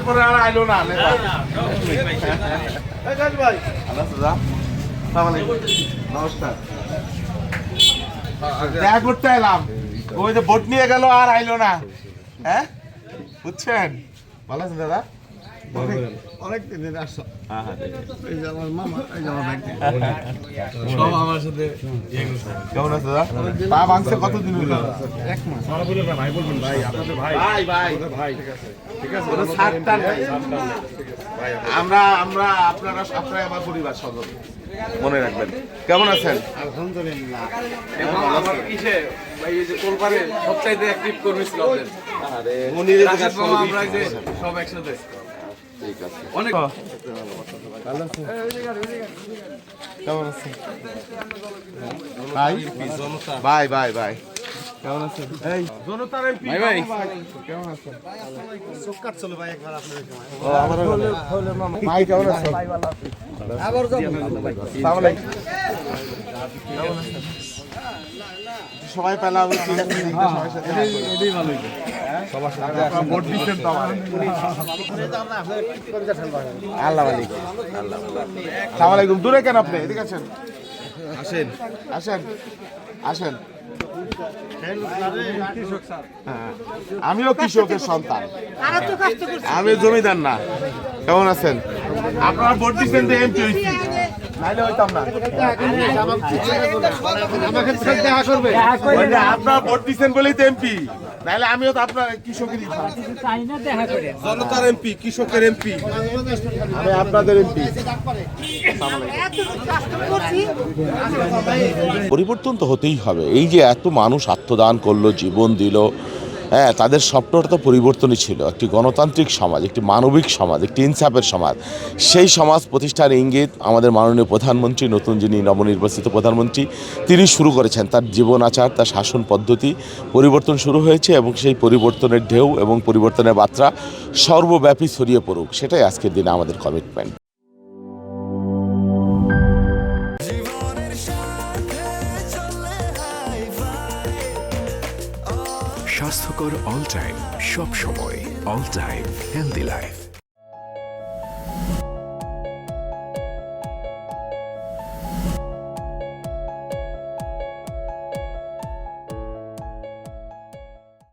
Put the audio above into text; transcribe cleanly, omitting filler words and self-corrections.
করে আর আইলো না ভাই নমস্কার দেখা করতে এলাম ওই যে ভোট নিয়ে গেল আর আইলো না হ্যাঁ বুঝছেন ভালো আছেন দাদা অনেক দিনের আসছো হ্যাঁ হ্যাঁ এই যে আমার মামা এই যে আমার ভাই সব আমার সাথে কেমন আছে দাদা পা ভাঙছে কতদিন হলো এক মাস ভাই বলবেন ভাই আপনাদের ভাই ভাই ভাই ভাই ঠিক আছে ওটা সাতটা ভাই আমরা আমরা আপনারা আমার পরিবার সদস্য মনে রাখবেন কেমন আছেন আলহামদুলিল্লাহ আমার কিসে ভাই এই যে কোলপারে সবচাইতে অ্যাক্টিভ কর্মী ছিল ওদের আরে মনিরের রাশেদ মামা আমরা এই যে সব একসাথে ঠিক আছে অনেক ভালো আছেন কেমন আছেন ভাই ভাই ভাই ভাই কেমন আছেন এই জনতার এমপি ভাই কেমন আছেন চোখ কাটছিল ভাই একবার আপনাদের সময় ও আমারও ভাই কেমন আছেন আবার যাবো আসসালামু আলাইকুম কেমন আছেন সবাই পেলাম ঠিক আছে সবার সাথে এটাই ভালো সবার সাথে আপনারা ভোট দিচ্ছেন তো আমার আল্লাহ মালিক আল্লাহ আসসালামু আলাইকুম দূরে কেন আপনি এদিকে আছেন আসেন আসেন আসেন হ্যাঁ, আমিও কৃষকের সন্তান আমি জমিদার না কেমন আছেন আপনারা ভোট দিচ্ছেন তো এমপি হইছি নাইলে হইতাম না আপনারা ভোট দিচ্ছেন বলেই তো এমপি নাইলে আমিও তো আপনার কৃষকেরই জনতার এমপি কৃষকের এমপি আমি আপনাদের এমপি পরিবর্তন তো হতেই হবে। এই যে এত মানুষ আত্মদান করলো, জীবন দিল, হ্যাঁ, তাদের স্বপ্নটা তো পরিবর্তনই ছিল। একটি গণতান্ত্রিক সমাজ, একটি মানবিক সমাজ, একটি ইনসাফের সমাজ। সেই সমাজ প্রতিষ্ঠার ইঙ্গিত আমাদের মাননীয় প্রধানমন্ত্রী, নতুন যিনি নবনির্বাচিত প্রধানমন্ত্রী, তিনি শুরু করেছেন। তার জীবন আচার, তার শাসন পদ্ধতি পরিবর্তন শুরু হয়েছে এবং সেই পরিবর্তনের ঢেউ এবং পরিবর্তনের বার্তা সর্বব্যাপী ছড়িয়ে পড়ুক, সেটাই আজকের দিনে আমাদের কমিটমেন্ট। স্বাস্থ্যকর অল টাইম, সব সময় অল টাইম হেলদি লাইফ।